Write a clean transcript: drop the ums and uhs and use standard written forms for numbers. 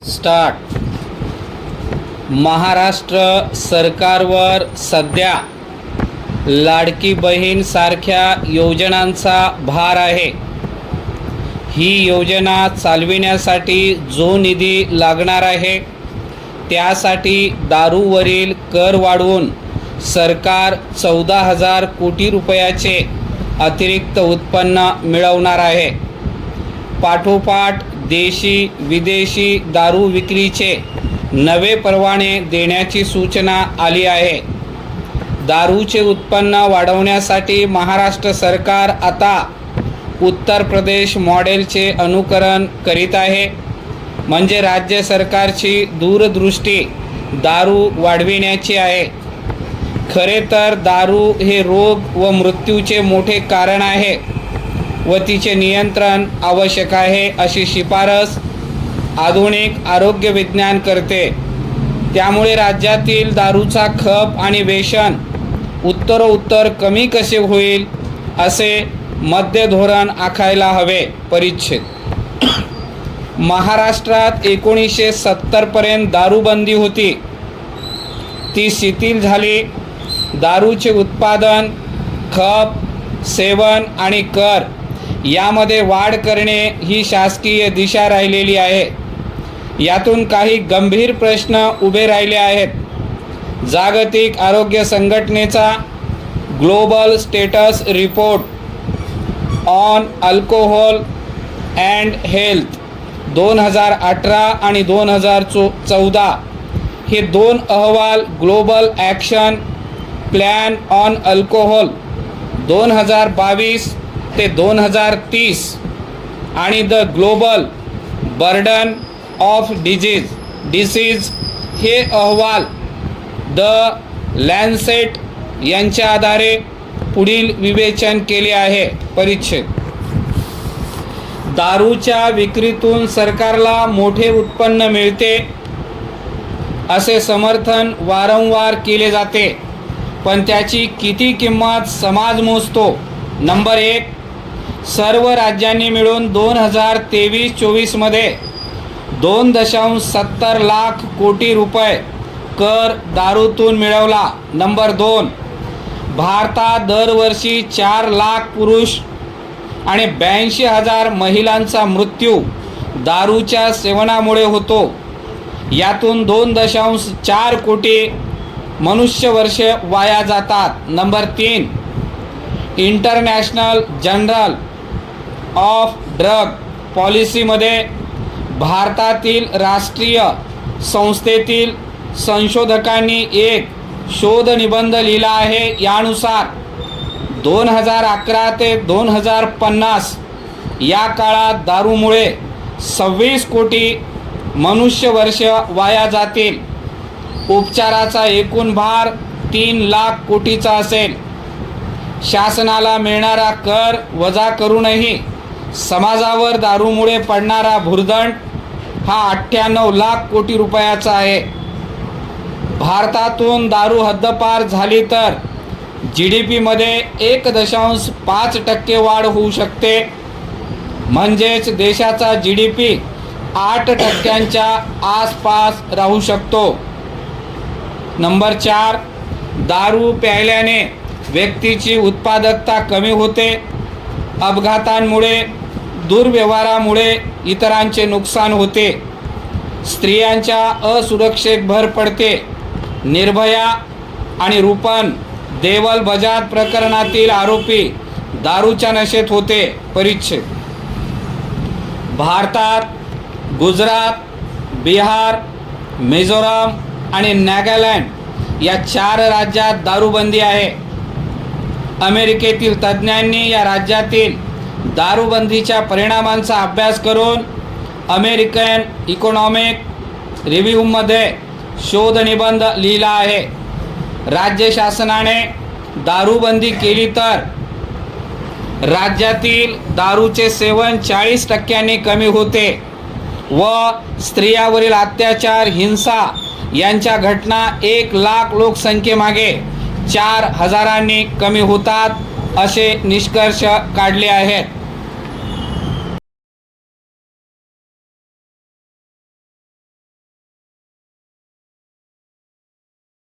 Start. Maharashtra सरकारवर सध्या लाडकी बहीण सारख्या योजनांचा भार आहे. ही योजना चालविण्यासाठी जो निधी लागणार आहे त्यासाठी दारूवरील कर वाढवून सरकार 14,000 कोटी रुपयाचे अतिरिक्त उत्पन्न मिळवणार आहे. पाठोपाठ देशी विदेशी दारू विक्रीचे नवे परवाने देण्याची सूचना आली आहे. दारूचे उत्पन्न वाढवण्यासाठी महाराष्ट्र सरकार आता उत्तर प्रदेश मॉडेलचे अनुकरण करीत आहे. म्हणजे राज्य सरकारची दूरदृष्टी दारू वाढविण्याची आहे. खरे तर दारू हे रोग व मृत्यूचे मोठे कारण आहे व तिचे नियंत्रण आवश्यक आहे अशी शिफारस आधुनिक आरोग्य विज्ञान करते. त्यामुळे राज्यातील दारूचा खप आणि व्यसन उत्तरोत्तर कमी कसे होईल असे मध्य धोरण आखायला हवे. परिच्छेद. महाराष्ट्रात 1970 पर्यंत दारूबंदी होती. ती शिथिल झाली. दारूचे उत्पादन, खप, सेवन आणि कर यामध्ये वाढ करणे ही शासकीय दिशा राहिलेली आहे. यातून काही गंभीर प्रश्न उभे राहिले आहेत. जागतिक आरोग्य संघटनेचा global status report on alcohol and health 2018 आणि 2014 हे दोन अहवाल global action plan on alcohol 2022 ते 2030 आणि the global burden of disease हे अहवाल द लॅन्सेट यांच्या आधारे पुढील विवेचन केले आहे. परिच्छेद. दारूच्या विक्रीतून सरकारला मोठे उत्पन्न मिळते असे समर्थन वारंवार केले जाते, पण त्याची किती किंमत समाज मोजतो? नंबर 1. सर्व राज्यांनी मिळून 2023-24 मध्ये 2.70 लाख कोटी रुपये कर दारूतून मिळवला. नंबर 2. भारतात दरवर्षी 4 लाख पुरुष आणि 82,000 महिलांचा मृत्यू दारूच्या सेवनामुळे होतो. यातून 2.4 कोटी मनुष्यवर्ष वाया जातात. Number 3. International journal of drug पॉलिसीमध्ये भारतातील राष्ट्रीय संस्थेतील संशोधकांनी एक शोध निबंध लिहिला आहे. यानुसार 2011 ते 2050 या काळात दारूमुळे 26 कोटी मनुष्यवर्ष वाया जातील. उपचाराचा एकूण भार 3 लाख कोटीचा असेल. शासनाला मिळणारा कर वजा करूनही समाजावर दारूमुळे पडणारा भुर्दंड हा 98 लाख कोटी रुपयाचा आहे. भारतातून दारू हद्दपार झाली तर GDP मध्ये 1.5% वाढ होऊ शकते. म्हणजेच देशाचा GDP 8% आसपास राहू शकतो. नंबर 4. दारू प्यायल्याने व्यक्तीची उत्पादकता कमी होते. अपघातांमुळे, दुर्व्यवहारामुळे इतरांचे नुकसान होते. स्त्रियांच्या असुरक्षेत भर पडते. निर्भया आणि रुपन देवल बजाज प्रकरणातील आरोपी दारूच्या नशेत होते. परिच्छेद. भारतात गुजरात, बिहार, मिझोराम आणि नागालँड या 4 राज्यात दारूबंदी आहे. अमेरिकेतील तज्ज्ञांनी या राज्यातील दारूबंदीच्या परिणामांचा अभ्यास करून अमेरिकन इकॉनॉमिक रिव्ह्यूमध्ये शोध निबंध लिहिला आहे. राज्य शासनाने दारूबंदी केली तर राज्यातील दारूचे सेवन 40% कमी होते व स्त्रियावरील अत्याचार, हिंसा यांच्या घटना 1 लाख लोकसंख्येमागे 4,000 कमी होतात असे निष्कर्ष काढले आहेत.